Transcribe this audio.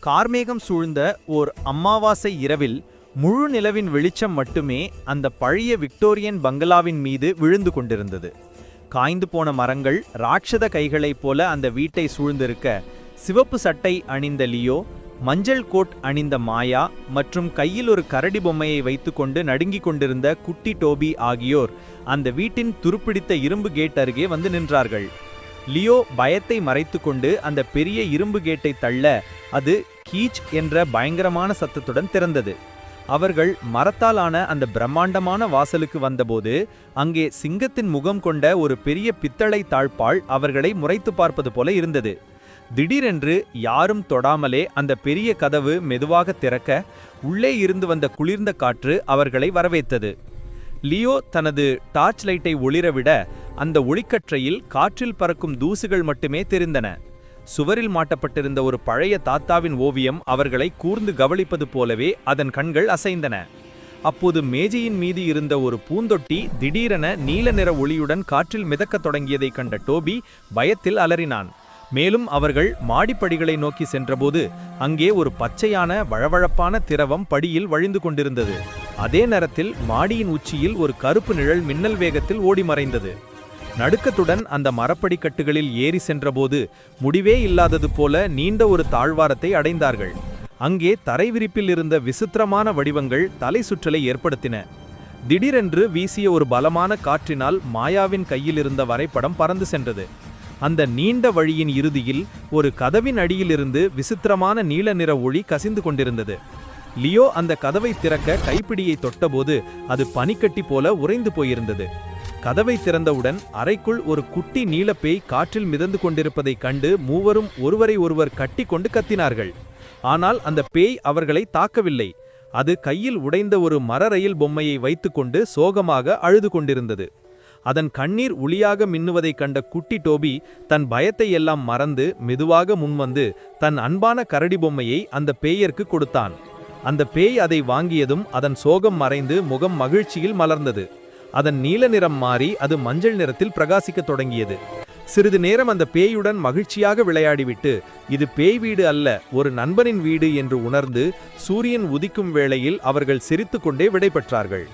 கார்மேகம் சூழ்ந்த ஓர் அமாவாசை இரவில் முழு நிலவின் வெளிச்சம் மட்டுமே அந்த பழைய விக்டோரியன் பங்களாவின் மீது விழுந்து கொண்டிருந்தது. காய்ந்து போன மரங்கள் ராட்சத கைகளைப் போல அந்த வீட்டை சூழ்ந்திருக்க, சிவப்பு சட்டை அணிந்த லியோ, மஞ்சள் கோட் அணிந்த மாயா மற்றும் கையில் ஒரு கரடி பொம்மையை வைத்துக்கொண்டு நடுங்கிக் கொண்டிருந்த குட்டி டோபி ஆகியோர் அந்த வீட்டின் துருப்பிடித்த இரும்பு கேட் அருகே வந்து நின்றார்கள். லியோ பயத்தை மறைத்துக்கொண்டு அந்த பெரிய இரும்பு கேட்டை தள்ள அது கீச் என்ற பயங்கரமான சத்தத்துடன் திறந்தது. அவர்கள் மரத்தாலான அந்த பிரம்மாண்டமான வாசலுக்கு வந்தபோது அங்கே சிங்கத்தின் முகம் கொண்ட ஒரு பெரிய பித்தளை தாழ்பாள் அவர்களை முறைத்து பார்ப்பது போல இருந்தது. திடீரென்று யாரும் தொடாமலே அந்த பெரிய கதவு மெதுவாக திறக்க, உள்ளே இருந்து வந்த குளிர்ந்த காற்று அவர்களை வரவேற்றது. லியோ தனது டார்ச் லைட்டை ஒளிரவிட அந்த ஒளிக்கற்றையில் காற்றில் பறக்கும் தூசுகள் மட்டுமே தெரிந்தன. சுவரில் மாட்டப்பட்டிருந்த ஒரு பழைய தாத்தாவின் ஓவியம் அவர்களை கூர்ந்து கவனிப்பது போலவே அதன் கண்கள் அசைந்தன. அப்போது மேஜையின் மீது இருந்த ஒரு பூந்தொட்டி திடீரென நீல நிற ஒளியுடன் காற்றில் மிதக்கத் தொடங்கியதைக் கண்ட டோபி பயத்தில் அலறினான். மேலும் அவர்கள் மாடிப்படிகளை நோக்கி சென்றபோது அங்கே ஒரு பச்சையான வழவழப்பான திரவம் படியில் வழிந்து கொண்டிருந்தது. அதே நேரத்தில் மாடியின் உச்சியில் ஒரு கருப்பு நிழல் மின்னல் வேகத்தில் ஓடி மறைந்தது. நடுக்கத்துடன் அந்த மரப்படிக்கட்டுகளில் ஏறி சென்றபோது முடிவே இல்லாதது போல நீண்ட ஒரு தாழ்வாரத்தை அடைந்தார்கள். அங்கே தரைவிரிப்பில் இருந்த விசித்திரமான வடிவங்கள் தலை சுற்றலை ஏற்படுத்தின. திடீரென்று வீசிய ஒரு பலமான காற்றினால் மாயாவின் கையில் இருந்த வரைபடம் பறந்து சென்றது. அந்த நீண்ட வழியின் இறுதியில் ஒரு கதவின் அடியிலிருந்து விசித்திரமான நீல நிற ஒளி கசிந்து கொண்டிருந்தது. லியோ அந்த கதவை திறக்க கைப்பிடியை தொட்டபோது அது பனிக்கட்டி போல உறைந்து போயிருந்தது. கதவை திறந்தவுடன் அறைக்குள் ஒரு குட்டி நீலப்பேய் காற்றில் மிதந்து கொண்டிருப்பதைக் கண்டு மூவரும் ஒருவரை ஒருவர் கட்டி கொண்டு கத்தினார்கள். ஆனால் அந்த பேய் அவர்களை தாக்கவில்லை. அது கையில் உடைந்த ஒரு மர ரயில் பொம்மையை வைத்துக்கொண்டு சோகமாக அழுது கொண்டிருந்தது. அதன் கண்ணீர் ஒளியாக மின்னுவதைக் கண்ட குட்டி டோபி தன் பயத்தை எல்லாம் மறந்து மெதுவாக முன்வந்து தன் அன்பான கரடி பொம்மையை அந்த பேயருக்கு கொடுத்தான். அந்த பேய் அதை வாங்கியதும் அதன் சோகம் மறைந்து முகம் மகிழ்ச்சியில் மலர்ந்தது. அதன் நீல நிறம் மாறி அது மஞ்சள் நிறத்தில் பிரகாசிக்கத் தொடங்கியது. சிறிது நேரம் அந்த பேயுடன் மகிழ்ச்சியாக விளையாடிவிட்டு, இது பேய் வீடு அல்ல, ஒரு நண்பனின் வீடு என்று உணர்ந்து சூரியன் உதிக்கும் வேளையில் அவர்கள் சிரித்துக்கொண்டே விடை பெற்றார்கள்.